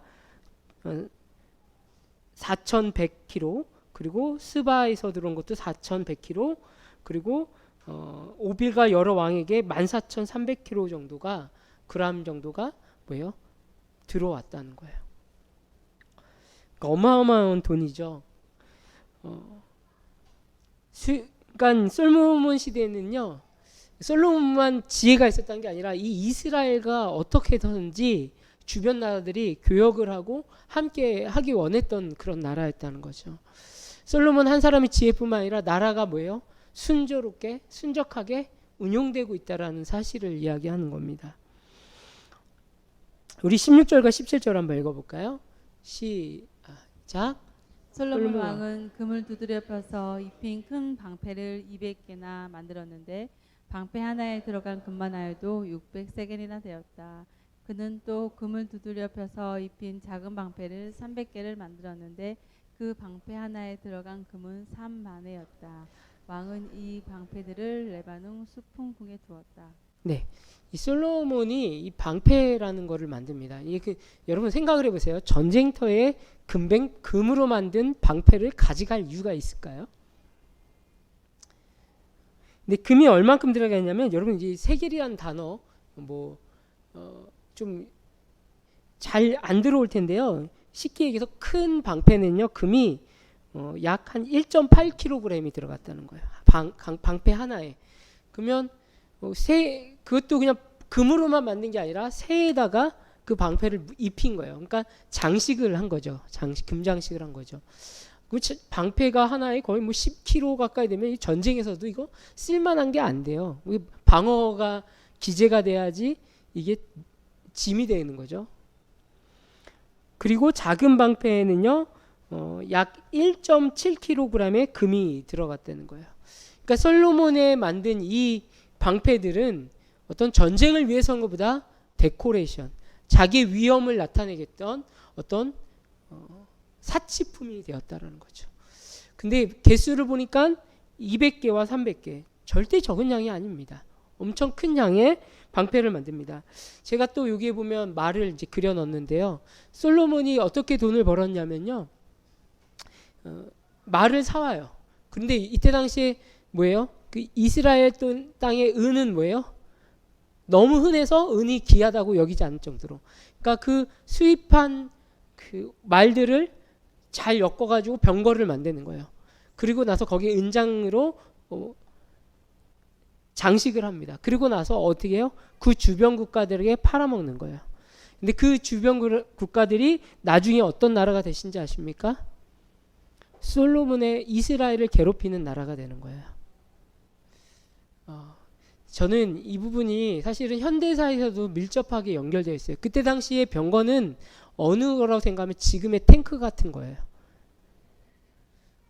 4,100kg, 그리고 스바에서 들어온 것도 4,100kg, 그리고 오빌과 여러 왕에게 14,300kg 정도가, 그람 정도가 뭐예요? 들어왔다는 거예요. 그러니까 어마어마한 돈이죠. 그러니까 솔로몬 시대에는요, 솔로몬만 지혜가 있었다는 게 아니라 이 이스라엘과 어떻게든지 주변 나라들이 교역을 하고 함께 하기 원했던 그런 나라였다는 거죠. 솔로몬 한 사람의 지혜뿐만 아니라 나라가 뭐예요? 순조롭게 순적하게 운용되고 있다라는 사실을 이야기하는 겁니다. 우리 16절과 17절 한번 읽어볼까요? 시작. 솔로몬 왕은 금을 두드려 펴서 입힌 큰 방패를 200개나 만들었는데 방패 하나에 들어간 금만 하여도 600세겔이나 되었다. 그는 또 금을 두드려 펴서 입힌 작은 방패를 300개를 만들었는데 그 방패 하나에 들어간 금은 3만회였다. 왕은 이 방패들을 레바논 수풍궁에 두었다. 네, 이 솔로몬이 이 방패라는 거를 만듭니다. 여러분 생각을 해보세요. 전쟁터에 금으로 만든 방패를 가져갈 이유가 있을까요? 근데 금이 얼만큼 들어가 있냐면, 여러분 이제 세겔이라는 단어 좀 잘 안 들어올 텐데요. 쉽게 얘기해서 큰 방패는요, 금이 약 한 1.8kg이 들어갔다는 거예요. 방패 하나에. 그러면 그것도 그냥 금으로만 만든 게 아니라 새에다가 그 방패를 입힌 거예요. 그러니까 장식을 한 거죠. 금장식을 한 거죠. 그 방패가 하나에 거의 10kg 가까이 되면 이 전쟁에서도 이거 쓸만한 게 안 돼요. 방어가 기재가 돼야지 이게 짐이 되는 거죠. 그리고 작은 방패에는요, 약 1.7kg의 금이 들어갔다는 거예요. 그러니까 솔로몬에 만든 이 방패들은 어떤 전쟁을 위해서 한 것보다 데코레이션, 자기 위엄을 나타내겠던 어떤 사치품이 되었다라는 거죠. 근데 개수를 보니까 200개와 300개, 절대 적은 양이 아닙니다. 엄청 큰 양의 방패를 만듭니다. 제가 또 여기에 보면 말을 이제 그려 넣었는데요. 솔로몬이 어떻게 돈을 벌었냐면요, 말을 사와요. 그런데 이때 당시에 뭐예요? 그 이스라엘 땅의 은은 뭐예요? 너무 흔해서 은이 귀하다고 여기지 않을 정도로. 그러니까 그 수입한 그 말들을 잘 엮어가지고 병거를 만드는 거예요. 그리고 나서 거기에 은장으로 장식을 합니다. 그리고 나서 어떻게 해요? 그 주변 국가들에게 팔아먹는 거예요. 근데 그 주변 국가들이 나중에 어떤 나라가 되신지 아십니까? 솔로몬의 이스라엘을 괴롭히는 나라가 되는 거예요. 저는 이 부분이 사실은 현대사에서도 밀접하게 연결되어 있어요. 그때 당시에 병거는 어느 거라고 생각하면 지금의 탱크 같은 거예요.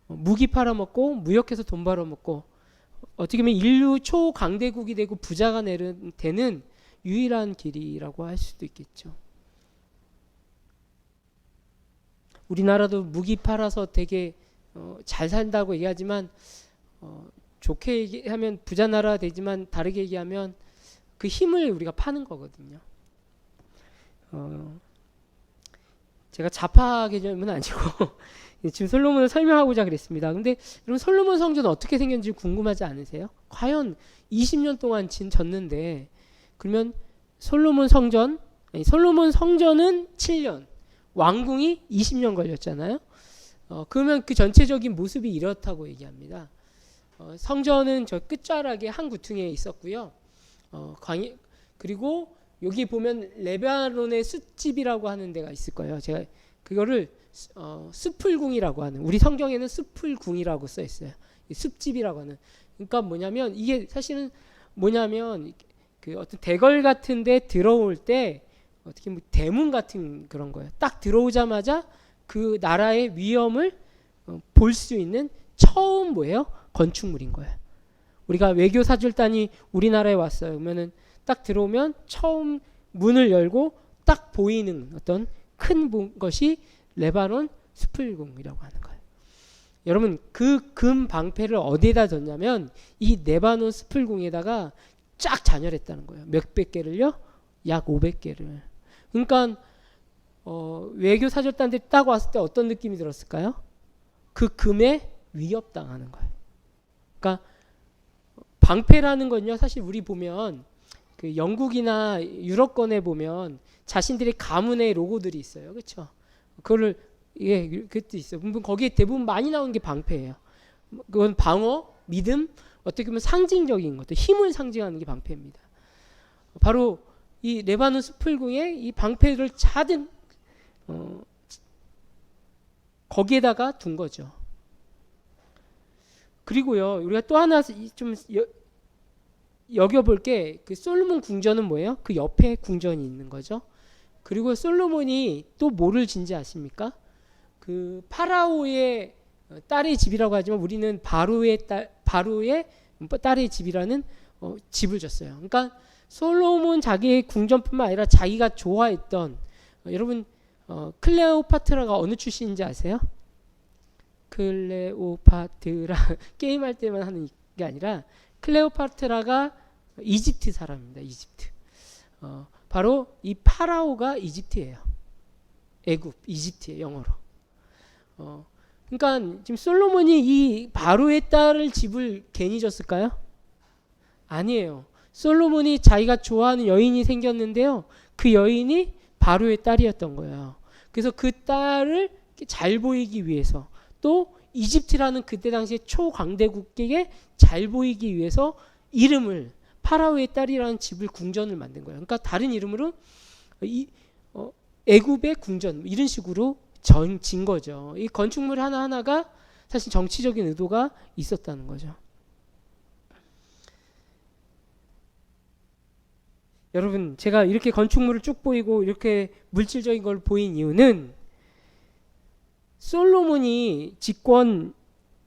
무기 팔아먹고 무역해서 돈 벌어먹고 어떻게 보면 인류 초강대국이 되고 부자가 되는 유일한 길이라고 할 수도 있겠죠. 우리나라도 무기 팔아서 되게 잘 산다고 얘기하지만 좋게 얘기하면 부자 나라 되지만 다르게 얘기하면 그 힘을 우리가 파는 거거든요. 제가 자파 개념은 아니고 지금 솔로몬을 설명하고자 그랬습니다. 근데 여러분 솔로몬 성전은 어떻게 생겼는지 궁금하지 않으세요? 과연 20년 동안 졌는데 그러면 솔로몬 성전은 7년, 왕궁이 20년 걸렸잖아요. 그러면 그 전체적인 모습이 이렇다고 얘기합니다. 성전은 저 끝자락에 한 구퉁에 있었고요. 그리고 여기 보면 레바논의 숲집이라고 하는 데가 있을 거예요. 제가 그거를 숲풀궁이라고 하는, 우리 성경에는 숲풀궁이라고 써 있어요. 숲집이라고 하는. 그러니까 뭐냐면 이게 사실은 뭐냐면 그 어떤 대궐 같은데 들어올 때 어떻게 뭐 대문 같은 그런 거예요. 딱 들어오자마자 그 나라의 위엄을 볼 수 있는 처음 뭐예요? 건축물인 거예요. 우리가 외교 사절단이 우리나라에 왔어요. 그러면은 딱 들어오면 처음 문을 열고 딱 보이는 어떤 큰 것이 레바논 숲풀궁이라고 하는 거예요. 여러분 그 금 방패를 어디에다 뒀냐면 이 레바논 숲풀궁에다가 쫙 잔열했다는 거예요. 몇백 개를요? 약 500개를. 그러니까 외교 사절단들이 딱 왔을 때 어떤 느낌이 들었을까요? 그 금에 위협당하는 거예요. 그러니까 방패라는 건요, 사실 우리 보면 그 영국이나 유럽권에 보면 자신들의 가문의 로고들이 있어요, 그렇죠? 그거를 그것도 있어요. 거기에 대부분 많이 나오는 게 방패예요. 그건 방어, 믿음, 어떻게 보면 상징적인 것들, 힘을 상징하는 게 방패입니다. 바로 이 레바논 숲풀궁에 이 방패를 자든 거기에다가 둔 거죠. 그리고요, 우리가 또 하나 좀 여겨볼 게 그 솔로몬 궁전은 뭐예요? 그 옆에 궁전이 있는 거죠. 그리고 솔로몬이 또 뭐를 진지 아십니까? 그 파라오의 딸의 집이라고 하지만 우리는 바로의 딸의 집이라는 집을 줬어요. 그러니까 솔로몬 자기의 궁전뿐만 아니라 자기가 좋아했던 여러분 클레오파트라가 어느 출신인지 아세요? 클레오파트라 게임할 때만 하는 게 아니라 클레오파트라가 이집트 사람입니다. 이집트. 바로 이 파라오가 이집트예요. 애굽, 이집트예요, 영어로. 그러니까 지금 솔로몬이 이 바로의 딸을 집을 괜히 줬을까요? 아니에요. 솔로몬이 자기가 좋아하는 여인이 생겼는데요. 그 여인이 바로의 딸이었던 거예요. 그래서 그 딸을 잘 보이기 위해서 또 이집트라는 그때 당시에 초강대국에게 잘 보이기 위해서 이름을 파라오의 딸이라는 집을 궁전을 만든 거예요. 그러니까 다른 이름으로 애굽의 궁전 이런 식으로 진 거죠. 이 건축물 하나하나가 사실 정치적인 의도가 있었다는 거죠. 여러분 제가 이렇게 건축물을 쭉 보이고 이렇게 물질적인 걸 보인 이유는 솔로몬이 직권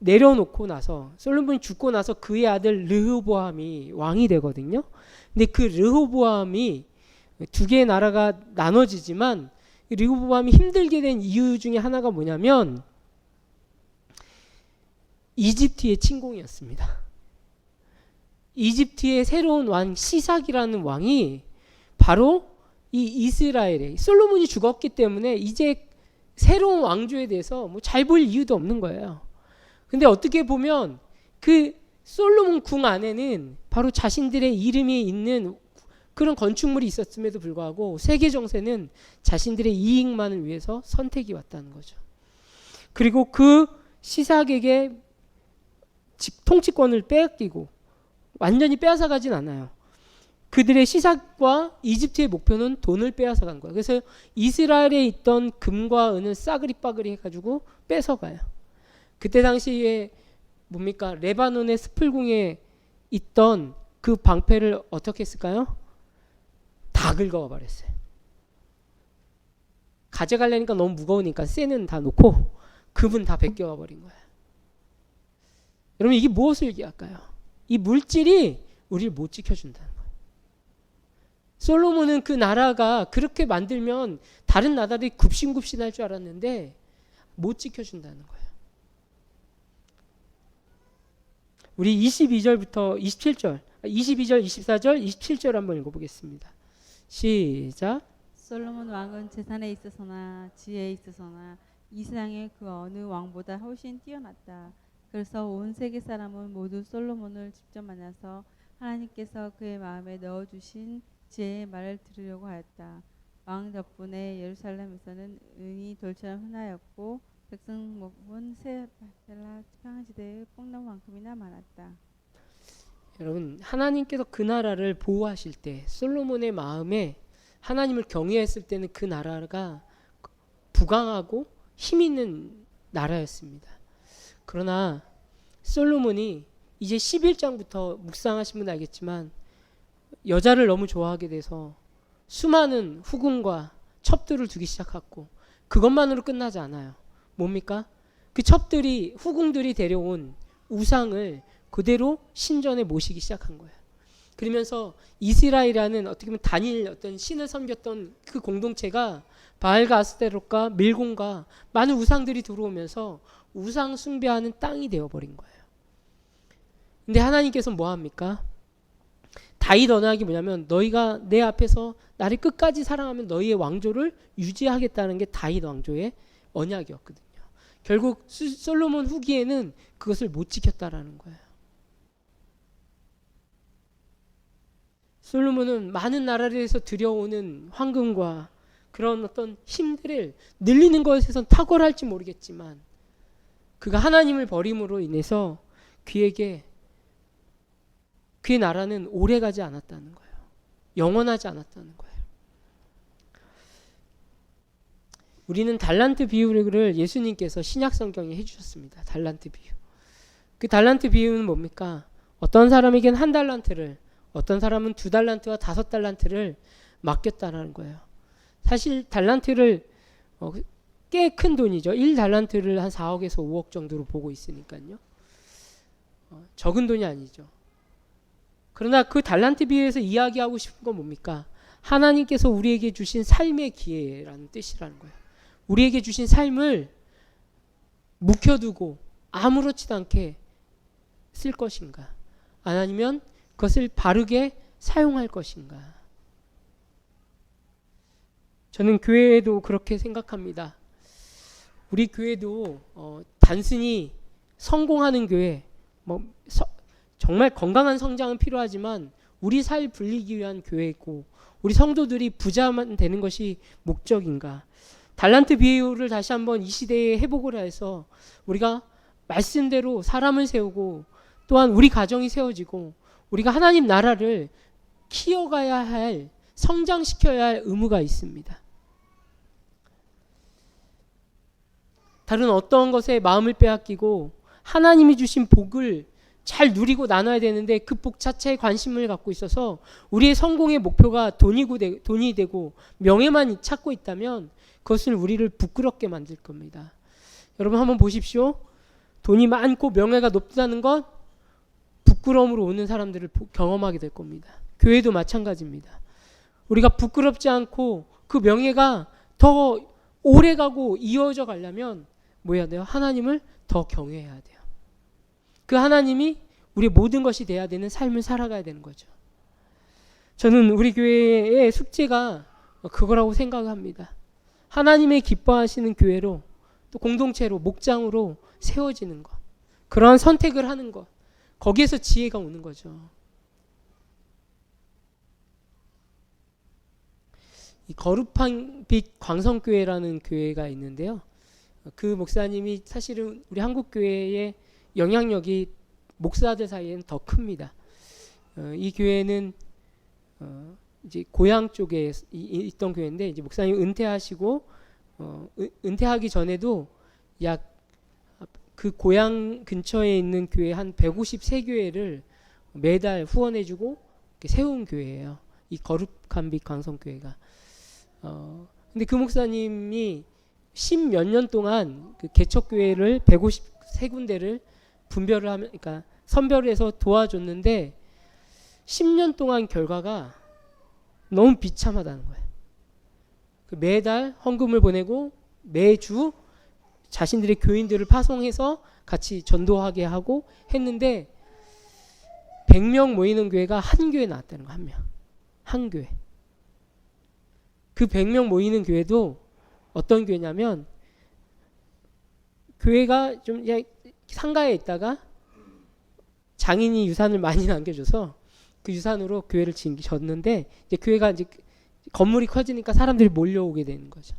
내려놓고 나서 솔로몬이 죽고 나서 그의 아들 르호보암이 왕이 되거든요. 근데 그 르호보암이 두 개의 나라가 나눠지지만 르호보암이 힘들게 된 이유 중에 하나가 뭐냐면 이집트의 침공이었습니다. 이집트의 새로운 왕 시삭이라는 왕이 바로 이 이스라엘에 솔로몬이 죽었기 때문에 이제 새로운 왕조에 대해서 뭐 잘 볼 이유도 없는 거예요. 근데 어떻게 보면 그 솔로몬 궁 안에는 바로 자신들의 이름이 있는 그런 건축물이 있었음에도 불구하고 세계 정세는 자신들의 이익만을 위해서 선택이 왔다는 거죠. 그리고 그 시삭에게 통치권을 빼앗기고 완전히 빼앗아가진 않아요. 그들의 시작과 이집트의 목표는 돈을 빼앗아 간 거예요. 그래서 이스라엘에 있던 금과 은을 싸그리 빠그리 해가지고 뺏어가요. 그때 당시에 뭡니까? 레바논의 스풀궁에 있던 그 방패를 어떻게 했을까요? 다 긁어와 버렸어요. 가져가려니까 너무 무거우니까 쇠는 다 놓고 금은 다 벗겨와 버린 거예요. 여러분, 이게 무엇을 얘기할까요? 이 물질이 우리를 못 지켜준다는 거예요. 솔로몬은 그 나라가 그렇게 만들면 다른 나라들이 굽신굽신할 줄 알았는데 못 지켜준다는 거예요. 우리 22절부터 27절, 22절, 24절, 27절 한번 읽어보겠습니다. 시작. 솔로몬 왕은 재산에 있어서나 지혜에 있어서나 이 세상의 그 어느 왕보다 훨씬 뛰어났다. 그래서 온 세계 사람은 모두 솔로몬을 직접 만나서 하나님께서 그의 마음에 넣어주신 지혜의 말을 들으려고 하였다. 왕 덕분에 예루살렘에서는 은이 돌처럼 흔하였고 백성 목은 새 바벨라 평지대의 뽕나무만큼이나 많았다. 여러분, 하나님께서 그 나라를 보호하실 때 솔로몬의 마음에 하나님을 경외했을 때는 그 나라가 부강하고 힘 있는 나라였습니다. 그러나 솔로몬이 이제 11장부터 묵상하신 분 알겠지만 여자를 너무 좋아하게 돼서 수많은 후궁과 첩들을 두기 시작했고, 그것만으로 끝나지 않아요. 뭡니까? 그 첩들이, 후궁들이 데려온 우상을 그대로 신전에 모시기 시작한 거예요. 그러면서 이스라엘이라는 어떻게 보면 단일 어떤 신을 섬겼던 그 공동체가 바알과 아스테롯과 밀곤과 많은 우상들이 들어오면서 우상 숭배하는 땅이 되어버린 거예요. 근데 하나님께서 뭐 합니까? 다윗 언약이 뭐냐면 너희가 내 앞에서 나를 끝까지 사랑하면 너희의 왕조를 유지하겠다는 게 다윗 왕조의 언약이었거든요. 결국 솔로몬 후기에는 그것을 못 지켰다라는 거예요. 솔로몬은 많은 나라에서 들여오는 황금과 그런 어떤 힘들을 늘리는 것에선 탁월할지 모르겠지만 그가 하나님을 버림으로 인해서 그의 나라는 오래가지 않았다는 거예요. 영원하지 않았다는 거예요. 우리는 달란트 비유를 예수님께서 신약 성경에 해주셨습니다. 달란트 비유. 그 달란트 비유는 뭡니까? 어떤 사람에겐 1달란트를, 어떤 사람은 2달란트와 5달란트를 맡겼다라는 거예요. 사실 달란트를 꽤 큰 돈이죠. 1달란트를 한 4억에서 5억 정도로 보고 있으니까요. 적은 돈이 아니죠. 그러나 그 달란트 비유에서 이야기하고 싶은 건 뭡니까? 하나님께서 우리에게 주신 삶의 기회라는 뜻이라는 거예요. 우리에게 주신 삶을 묵혀두고 아무렇지도 않게 쓸 것인가? 아니면 그것을 바르게 사용할 것인가? 저는 교회에도 그렇게 생각합니다. 우리 교회도 단순히 성공하는 교회, 정말 건강한 성장은 필요하지만 우리 살 불리기 위한 교회고 우리 성도들이 부자만 되는 것이 목적인가? 달란트 비유를 다시 한번 이 시대에 회복을 해서 우리가 말씀대로 사람을 세우고 또한 우리 가정이 세워지고 우리가 하나님 나라를 키워가야 할, 성장시켜야 할 의무가 있습니다. 다른 어떤 것에 마음을 빼앗기고 하나님이 주신 복을 잘 누리고 나눠야 되는데 그 복 자체에 관심을 갖고 있어서 우리의 성공의 목표가 돈이 되고 명예만 찾고 있다면 그것을 우리를 부끄럽게 만들 겁니다. 여러분 한번 보십시오. 돈이 많고 명예가 높다는 것 부끄러움으로 오는 사람들을 경험하게 될 겁니다. 교회도 마찬가지입니다. 우리가 부끄럽지 않고 그 명예가 더 오래가고 이어져 가려면 뭐 해야 돼요? 하나님을 더 경외해야 돼요. 그 하나님이 우리의 모든 것이 돼야 되는 삶을 살아가야 되는 거죠. 저는 우리 교회의 숙제가 그거라고 생각합니다. 하나님의 기뻐하시는 교회로 또 공동체로 목장으로 세워지는 것, 그러한 선택을 하는 것, 거기에서 지혜가 오는 거죠. 이 거룩한 빛 광성교회라는 교회가 있는데요. 그 목사님이 사실은 우리 한국교회의 영향력이 목사들 사이에는 더 큽니다. 이 교회는 이제 고향 쪽에 있던 교회인데 이제 목사님 은퇴하시고 은퇴하기 전에도 약 그 고향 근처에 있는 교회 한 153교회를 매달 후원해주고 세운 교회예요. 이 거룩한 빛 광성교회가. 근데 그 목사님이 10몇 년 동안 그 개척교회를 153군데를 분별을 하면, 그러니까 선별을 해서 도와줬는데 10년 동안 결과가 너무 비참하다는 거예요. 매달 헌금을 보내고 매주 자신들의 교인들을 파송해서 같이 전도하게 하고 했는데 100명 모이는 교회가 한 교회 나왔다는 거, 한 명. 한 교회. 그 100명 모이는 교회도 어떤 교회냐면 교회가 좀 상가에 있다가 장인이 유산을 많이 남겨줘서 그 유산으로 교회를 짓는데 이제 교회가 이제 건물이 커지니까 사람들이 몰려오게 되는 거죠.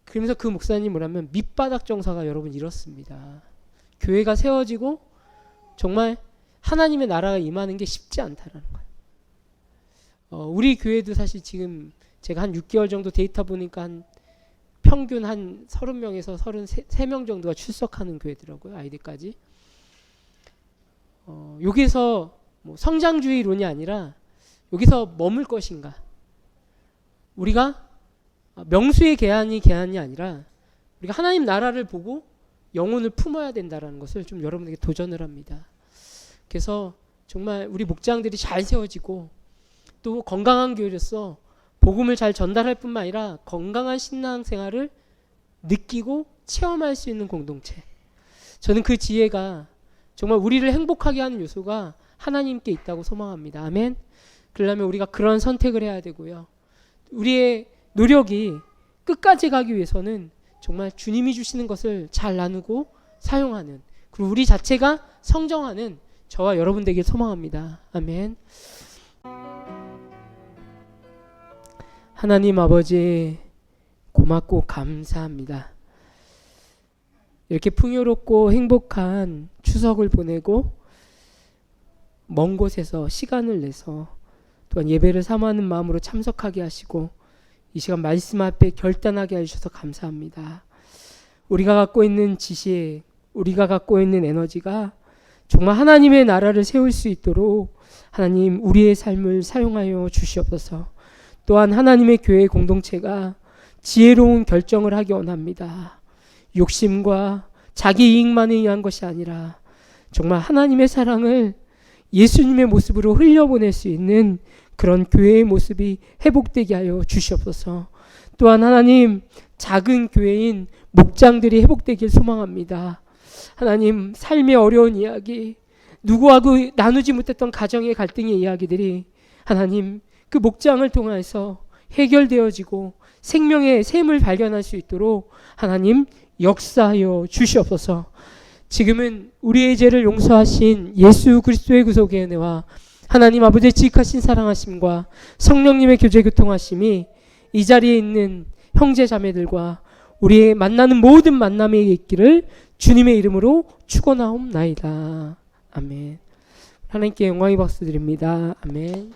그러면서 그 목사님이 뭐냐면 밑바닥 정서가 여러분 이렇습니다. 교회가 세워지고 정말 하나님의 나라가 임하는 게 쉽지 않다라는 거예요. 우리 교회도 사실 지금 제가 한 6개월 정도 데이터 보니까 평균 한 30명에서 33명 정도가 출석하는 교회더라고요. 아이들까지. 여기서 뭐 성장주의론이 아니라 여기서 머물 것인가. 우리가 명수의 계한이 아니라 우리가 하나님 나라를 보고 영혼을 품어야 된다는 것을 좀 여러분에게 도전을 합니다. 그래서 정말 우리 목장들이 잘 세워지고 또 건강한 교회로서 복음을 잘 전달할 뿐만 아니라 건강한 신앙생활을 느끼고 체험할 수 있는 공동체. 저는 그 지혜가 정말 우리를 행복하게 하는 요소가 하나님께 있다고 소망합니다. 아멘. 그러려면 우리가 그런 선택을 해야 되고요. 우리의 노력이 끝까지 가기 위해서는 정말 주님이 주시는 것을 잘 나누고 사용하는, 그리고 우리 자체가 성정하는 저와 여러분 되길 소망합니다. 아멘. 하나님 아버지 고맙고 감사합니다. 이렇게 풍요롭고 행복한 추석을 보내고 먼 곳에서 시간을 내서 또한 예배를 사모하는 마음으로 참석하게 하시고 이 시간 말씀 앞에 결단하게 해주셔서 감사합니다. 우리가 갖고 있는 지식, 우리가 갖고 있는 에너지가 정말 하나님의 나라를 세울 수 있도록 하나님 우리의 삶을 사용하여 주시옵소서. 또한 하나님의 교회 공동체가 지혜로운 결정을 하기 원합니다. 욕심과 자기 이익만을 위한 것이 아니라 정말 하나님의 사랑을 예수님의 모습으로 흘려보낼 수 있는 그런 교회의 모습이 회복되게 하여 주시옵소서. 또한 하나님 작은 교회인 목장들이 회복되길 소망합니다. 하나님 삶의 어려운 이야기, 누구하고 나누지 못했던 가정의 갈등의 이야기들이 하나님 그 목장을 통해서 해결되어지고 생명의 샘을 발견할 수 있도록 하나님 역사하여 주시옵소서. 지금은 우리의 죄를 용서하신 예수 그리스도의 구속의 은혜와 하나님 아버지의 지극하신 사랑하심과 성령님의 교제 교통하심이 이 자리에 있는 형제 자매들과 우리의 만나는 모든 만남에 있기를 주님의 이름으로 축원하옵나이다. 아멘. 하나님께 영광의 박수 드립니다. 아멘.